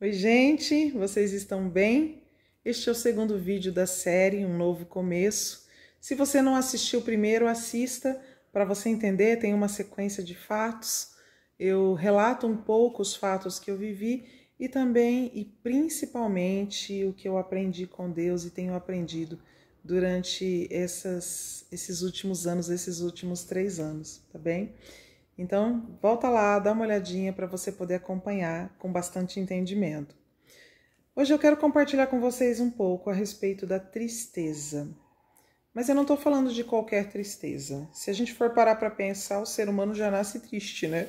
Oi, gente, vocês estão bem? Este é o segundo vídeo da série Um Novo Começo. Se você não assistiu o primeiro, assista para você entender. Tem uma sequência de fatos. Eu relato um pouco os fatos que eu vivi e também e principalmente o que eu aprendi com Deus e tenho aprendido durante esses últimos anos, esses últimos 3 anos, tá bem? Então, volta lá, dá uma olhadinha para você poder acompanhar com bastante entendimento. Hoje eu quero compartilhar com vocês um pouco a respeito da tristeza. Mas eu não estou falando de qualquer tristeza. Se a gente for parar para pensar, o ser humano já nasce triste, né?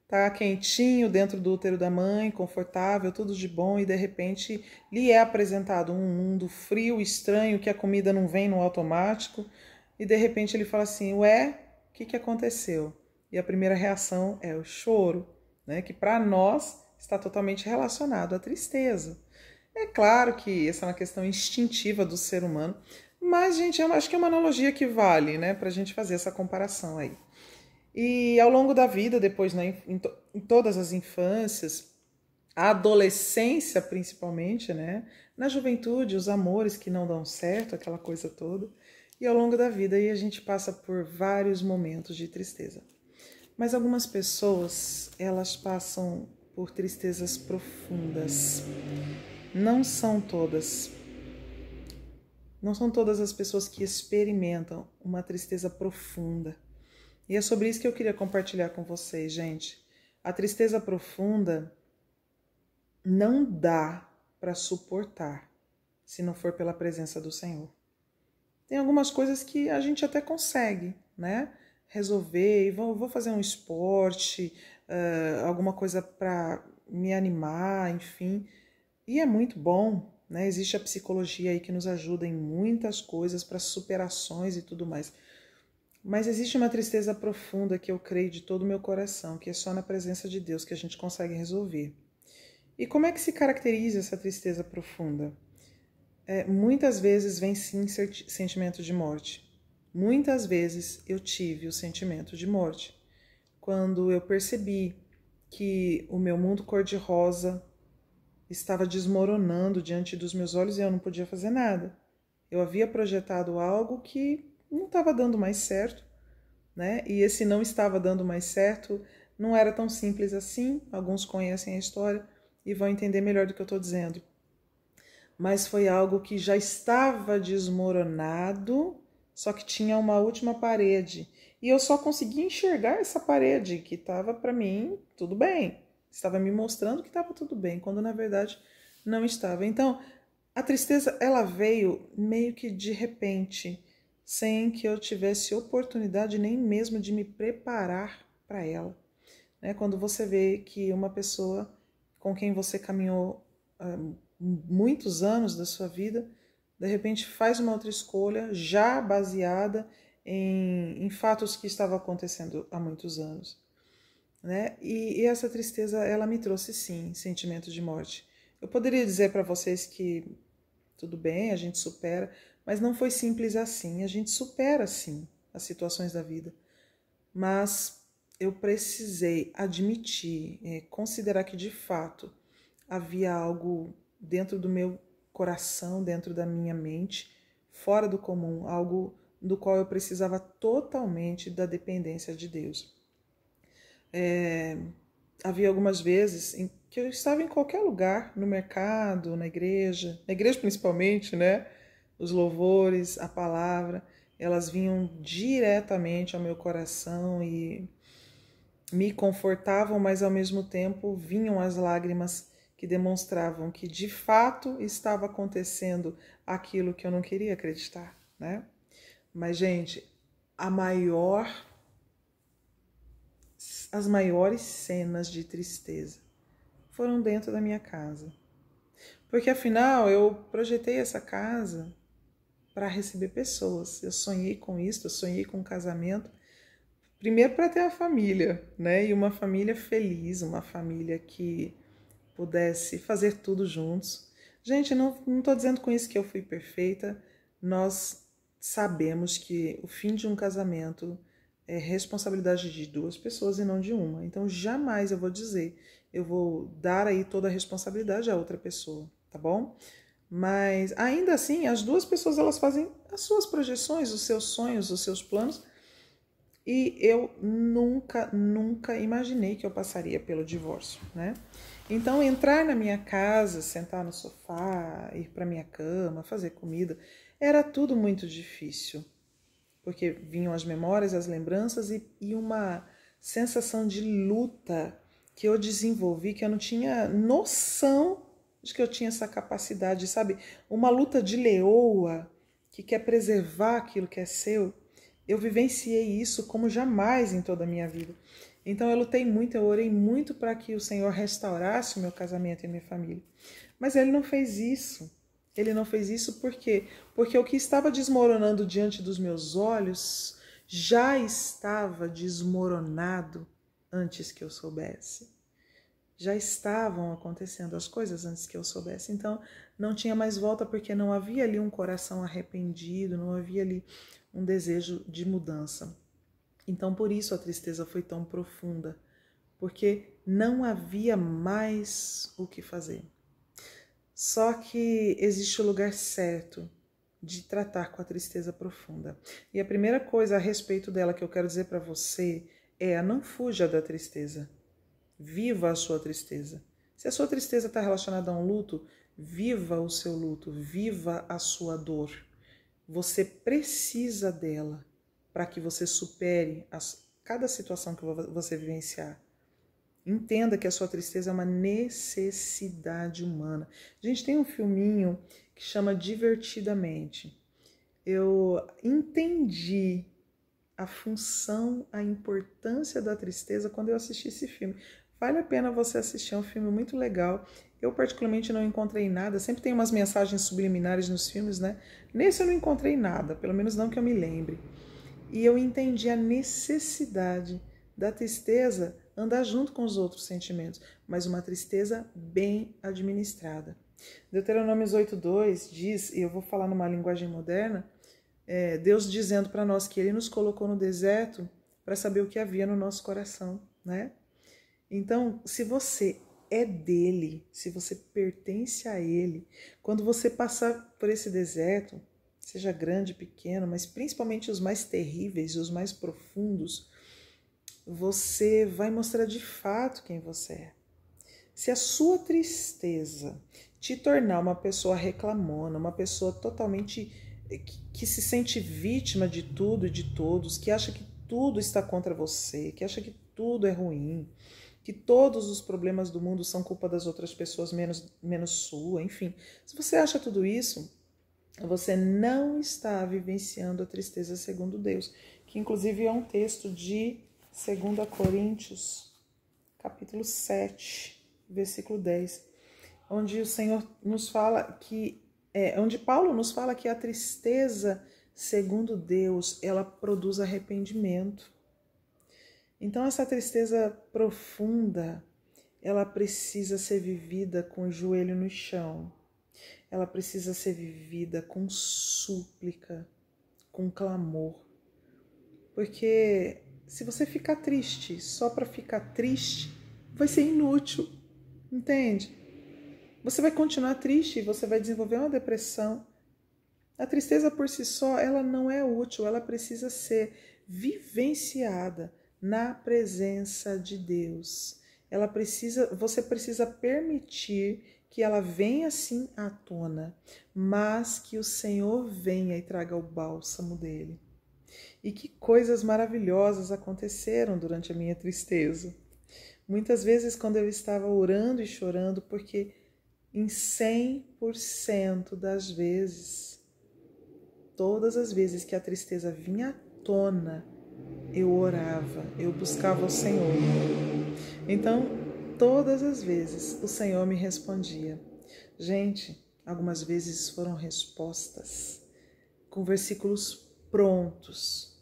Tá quentinho dentro do útero da mãe, confortável, tudo de bom, e de repente lhe é apresentado um mundo frio, estranho, que a comida não vem no automático, e de repente ele fala assim: ué, o que aconteceu? E a primeira reação é o choro, né? Que para nós está totalmente relacionado à tristeza. É claro que essa é uma questão instintiva do ser humano, mas, gente, eu acho que é uma analogia que vale, né, para a gente fazer essa comparação aí. E ao longo da vida, depois, né, em todas as infâncias, a adolescência principalmente, né, na juventude, os amores que não dão certo, aquela coisa toda, e ao longo da vida aí a gente passa por vários momentos de tristeza. Mas algumas pessoas, elas passam por tristezas profundas. Não são todas. Não são todas as pessoas que experimentam uma tristeza profunda. E é sobre isso que eu queria compartilhar com vocês, gente. A tristeza profunda não dá para suportar se não for pela presença do Senhor. Tem algumas coisas que a gente até consegue, né? Resolver, e vou fazer um esporte, alguma coisa para me animar, enfim. E é muito bom, né? Existe a psicologia aí que nos ajuda em muitas coisas para superações e tudo mais. Mas existe uma tristeza profunda que eu creio de todo o meu coração, que é só na presença de Deus que a gente consegue resolver. E como é que se caracteriza essa tristeza profunda? Muitas vezes vem sim sentimento de morte. Muitas vezes eu tive o sentimento de morte. Quando eu percebi que o meu mundo cor-de-rosa estava desmoronando diante dos meus olhos e eu não podia fazer nada. Eu havia projetado algo que não estava dando mais certo, né? E esse não estava dando mais certo não era tão simples assim. Alguns conhecem a história e vão entender melhor do que eu estou dizendo. Mas foi algo que já estava desmoronado, só que tinha uma última parede. E eu só conseguia enxergar essa parede, que estava para mim tudo bem. Estava me mostrando que estava tudo bem, quando na verdade não estava. Então, a tristeza, ela veio meio que de repente, sem que eu tivesse oportunidade nem mesmo de me preparar para ela. Né? Quando você vê que uma pessoa com quem você caminhou muitos anos da sua vida, de repente faz uma outra escolha já baseada em fatos que estavam acontecendo há muitos anos. Né? E essa tristeza, ela me trouxe sim sentimento de morte. Eu poderia dizer para vocês que tudo bem, a gente supera, mas não foi simples assim. A gente supera sim as situações da vida, mas eu precisei admitir, considerar que de fato havia algo dentro do meu coração, dentro da minha mente, fora do comum, algo do qual eu precisava totalmente da dependência de Deus. Havia algumas vezes em que eu estava em qualquer lugar, no mercado, na igreja principalmente, né? Os louvores, a palavra, elas vinham diretamente ao meu coração e me confortavam, mas ao mesmo tempo vinham as lágrimas que demonstravam que de fato estava acontecendo aquilo que eu não queria acreditar, né? Mas, gente, as maiores cenas de tristeza foram dentro da minha casa. Porque afinal eu projetei essa casa para receber pessoas. Eu sonhei com isso, eu sonhei com um casamento. Primeiro para ter a família, né? E uma família feliz, uma família que pudesse fazer tudo juntos. Gente, não estou dizendo com isso que eu fui perfeita. Nós sabemos que o fim de um casamento é responsabilidade de duas pessoas e não de uma. Então, jamais eu vou dizer eu vou dar aí toda a responsabilidade à outra pessoa, tá bom? Mas ainda assim, as duas pessoas elas fazem as suas projeções, os seus sonhos, os seus planos, e eu nunca imaginei que eu passaria pelo divórcio, né? Então, entrar na minha casa, sentar no sofá, ir para minha cama, fazer comida, era tudo muito difícil, porque vinham as memórias, as lembranças e uma sensação de luta que eu desenvolvi, que eu não tinha noção de que eu tinha essa capacidade, sabe? Uma luta de leoa que quer preservar aquilo que é seu. Eu vivenciei isso como jamais em toda a minha vida. Então eu lutei muito, eu orei muito para que o Senhor restaurasse o meu casamento e a minha família. Mas ele não fez isso. Ele não fez isso por quê? Porque o que estava desmoronando diante dos meus olhos já estava desmoronado antes que eu soubesse. Já estavam acontecendo as coisas antes que eu soubesse. Então não tinha mais volta porque não havia ali um coração arrependido, não havia ali um desejo de mudança. Então por isso a tristeza foi tão profunda, porque não havia mais o que fazer. Só que existe o lugar certo de tratar com a tristeza profunda. E a primeira coisa a respeito dela que eu quero dizer para você é: não fuja da tristeza. Viva a sua tristeza. Se a sua tristeza está relacionada a um luto, viva o seu luto, viva a sua dor. Você precisa dela para que você supere cada situação que você vivenciar. Entenda que a sua tristeza é uma necessidade humana. A gente tem um filminho que chama Divertidamente. Eu entendi a função, a importância da tristeza quando eu assisti esse filme. Vale a pena você assistir, é um filme muito legal. Eu particularmente não encontrei nada, sempre tem umas mensagens subliminares nos filmes, né? Nesse eu não encontrei nada, pelo menos não que eu me lembre. E eu entendi a necessidade da tristeza andar junto com os outros sentimentos, mas uma tristeza bem administrada. Deuteronômios 8:2 diz, e eu vou falar numa linguagem moderna, Deus dizendo para nós que Ele nos colocou no deserto para saber o que havia no nosso coração, né? Então, se você é dele, se você pertence a Ele, quando você passar por esse deserto, seja grande, pequeno, mas principalmente os mais terríveis e os mais profundos, você vai mostrar de fato quem você é. Se a sua tristeza te tornar uma pessoa reclamona, uma pessoa totalmente que se sente vítima de tudo e de todos, que acha que tudo está contra você, que acha que tudo é ruim, que todos os problemas do mundo são culpa das outras pessoas menos sua, enfim. Se você acha tudo isso, você não está vivenciando a tristeza segundo Deus, que inclusive é um texto de 2 Coríntios, capítulo 7, versículo 10, onde o Senhor nos fala onde Paulo nos fala que a tristeza segundo Deus, ela produz arrependimento. Então essa tristeza profunda, ela precisa ser vivida com o joelho no chão. Ela precisa ser vivida com súplica, com clamor. Porque se você ficar triste só para ficar triste, vai ser inútil, entende? Você vai continuar triste e você vai desenvolver uma depressão. A tristeza por si só, ela não é útil, ela precisa ser vivenciada na presença de Deus. Você precisa permitir que ela venha sim à tona, mas que o Senhor venha e traga o bálsamo dele. E que coisas maravilhosas aconteceram durante a minha tristeza. Muitas vezes quando eu estava orando e chorando, porque em 100% das vezes, todas as vezes que a tristeza vinha à tona, eu orava, eu buscava o Senhor. Então, todas as vezes o Senhor me respondia. Gente, algumas vezes foram respostas com versículos prontos,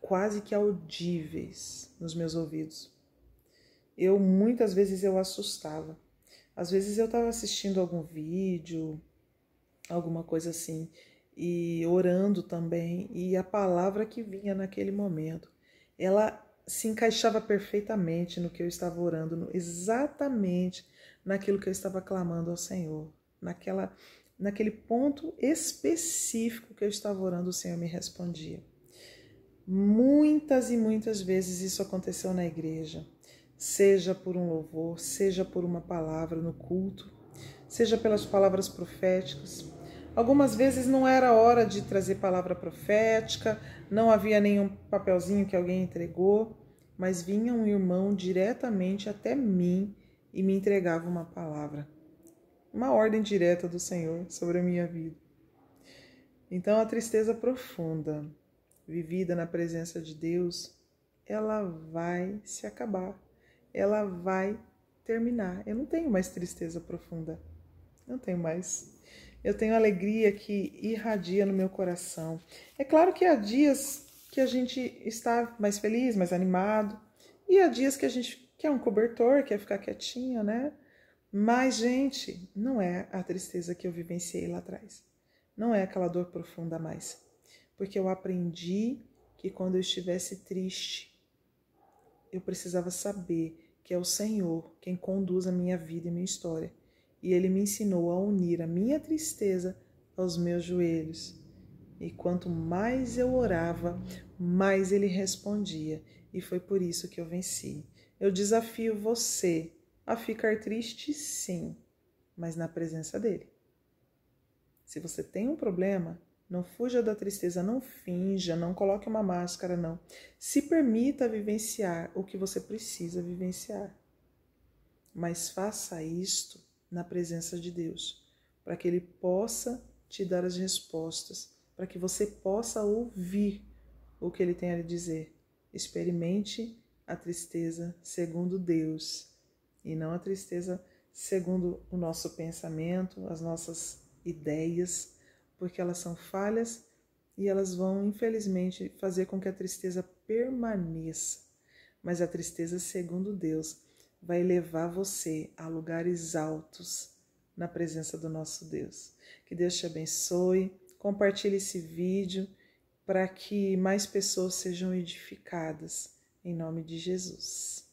quase que audíveis nos meus ouvidos. Muitas vezes eu assustava. Às vezes eu estava assistindo algum vídeo, alguma coisa assim, e orando também, e a palavra que vinha naquele momento, ela se encaixava perfeitamente no que eu estava orando, exatamente naquilo que eu estava clamando ao Senhor. Naquele ponto específico que eu estava orando, o Senhor me respondia. Muitas e muitas vezes isso aconteceu na igreja, seja por um louvor, seja por uma palavra no culto, seja pelas palavras proféticas. Algumas vezes não era hora de trazer palavra profética, não havia nenhum papelzinho que alguém entregou, mas vinha um irmão diretamente até mim e me entregava uma palavra, uma ordem direta do Senhor sobre a minha vida. Então a tristeza profunda, vivida na presença de Deus, ela vai se acabar, ela vai terminar. Eu não tenho mais tristeza profunda, não tenho mais. Eu tenho alegria que irradia no meu coração. É claro que há dias que a gente está mais feliz, mais animado, e há dias que a gente quer um cobertor, quer ficar quietinho, né? Mas, gente, não é a tristeza que eu vivenciei lá atrás. Não é aquela dor profunda mais. Porque eu aprendi que quando eu estivesse triste, eu precisava saber que é o Senhor quem conduz a minha vida e minha história. E Ele me ensinou a unir a minha tristeza aos meus joelhos. E quanto mais eu orava, mais Ele respondia. E foi por isso que eu venci. Eu desafio você a ficar triste, sim, mas na presença dEle. Se você tem um problema, não fuja da tristeza, não finja, não coloque uma máscara, não. Se permita vivenciar o que você precisa vivenciar. Mas faça isto na presença de Deus, para que Ele possa te dar as respostas, para que você possa ouvir o que Ele tem a lhe dizer. Experimente a tristeza segundo Deus e não a tristeza segundo o nosso pensamento, as nossas ideias, porque elas são falhas e elas vão, infelizmente, fazer com que a tristeza permaneça. Mas a tristeza segundo Deus vai levar você a lugares altos na presença do nosso Deus. Que Deus te abençoe. Compartilhe esse vídeo para que mais pessoas sejam edificadas. Em nome de Jesus.